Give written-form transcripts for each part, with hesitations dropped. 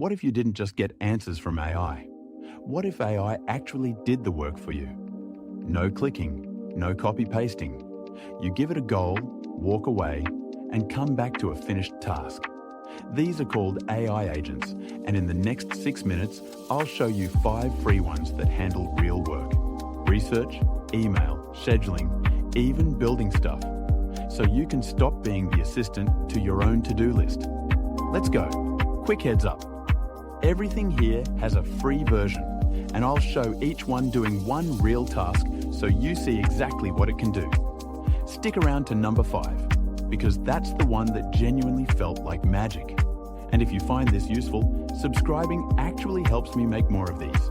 What if you didn't just get answers from AI? What if AI actually did the work for you? No clicking, no copy-pasting. You give it a goal, walk away, and come back to a finished task. These are called AI agents, and in the next 6 minutes, I'll show you 5 free ones that handle real work. Research, email, scheduling, even building stuff. So you can stop being the assistant to your own to-do list. Let's go. Quick heads up. Everything here has a free version, and I'll show each one doing one real task so you see exactly what it can do. Stick around to number 5, because that's the one that genuinely felt like magic. And if you find this useful, subscribing actually helps me make more of these.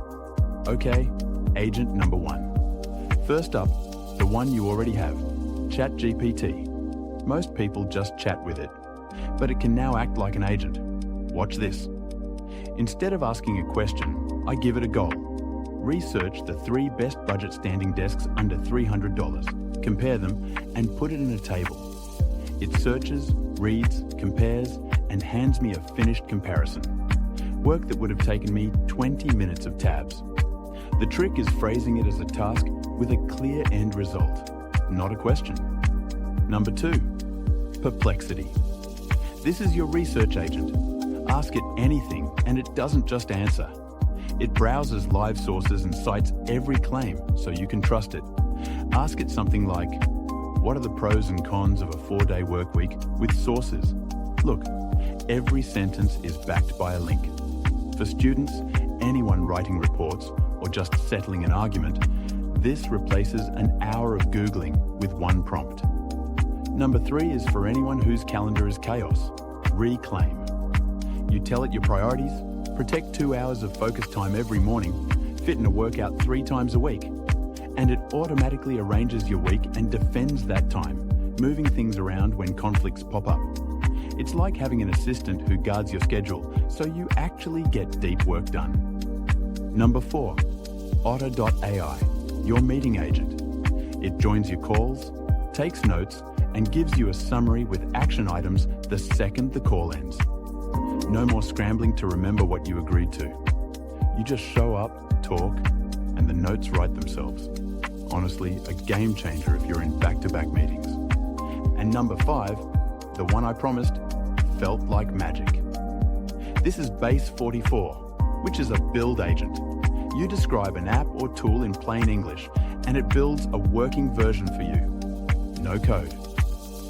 Okay, agent number 1. First up, the one you already have, ChatGPT. Most people just chat with it, but it can now act like an agent. Watch this. Instead of asking a question, I give it a goal. Research the 3 best budget standing desks under $300, compare them, and put it in a table. It searches, reads, compares, and hands me a finished comparison. Work that would have taken me 20 minutes of tabs. The trick is phrasing it as a task with a clear end result, not a question. Number 2, Perplexity. This is your research agent. Ask it anything, and it doesn't just answer. It browses live sources and cites every claim so you can trust it. Ask it something like, what are the pros and cons of a 4-day work week with sources? Look, every sentence is backed by a link. For students, anyone writing reports, or just settling an argument, this replaces an hour of Googling with one prompt. Number 3 is for anyone whose calendar is chaos. Reclaim. You tell it your priorities, protect 2 hours of focus time every morning, fit in a workout 3 times a week, and it automatically arranges your week and defends that time, moving things around when conflicts pop up. It's like having an assistant who guards your schedule, so you actually get deep work done. Number 4, Otter.ai, your meeting agent. It joins your calls, takes notes, and gives you a summary with action items the second the call ends. No more scrambling to remember what you agreed to. You just show up, talk, and the notes write themselves. Honestly, a game changer if you're in back-to-back meetings. And number 5, the one I promised, felt like magic. This is Base 44, which is a build agent. You describe an app or tool in plain English, and it builds a working version for you. No code.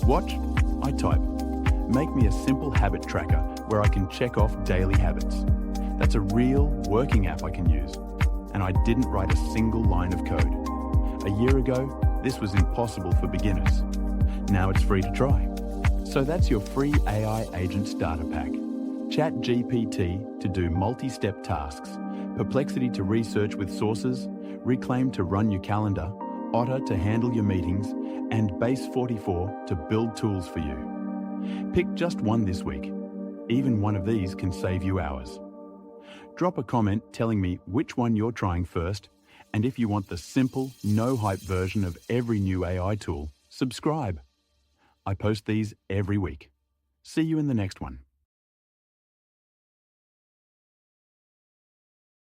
Watch, I type. Make me a simple habit tracker where I can check off daily habits. That's a real working app I can use. And I didn't write a single line of code. A year ago, this was impossible for beginners. Now it's free to try. So that's your free AI agent starter pack. ChatGPT to do multi-step tasks, Perplexity to research with sources, Reclaim to run your calendar, Otter to handle your meetings, and Base 44 to build tools for you. Pick just one this week. Even one of these can save you hours. Drop a comment telling me which one you're trying first, and if you want the simple, no-hype version of every new AI tool, subscribe. I post these every week. See you in the next one.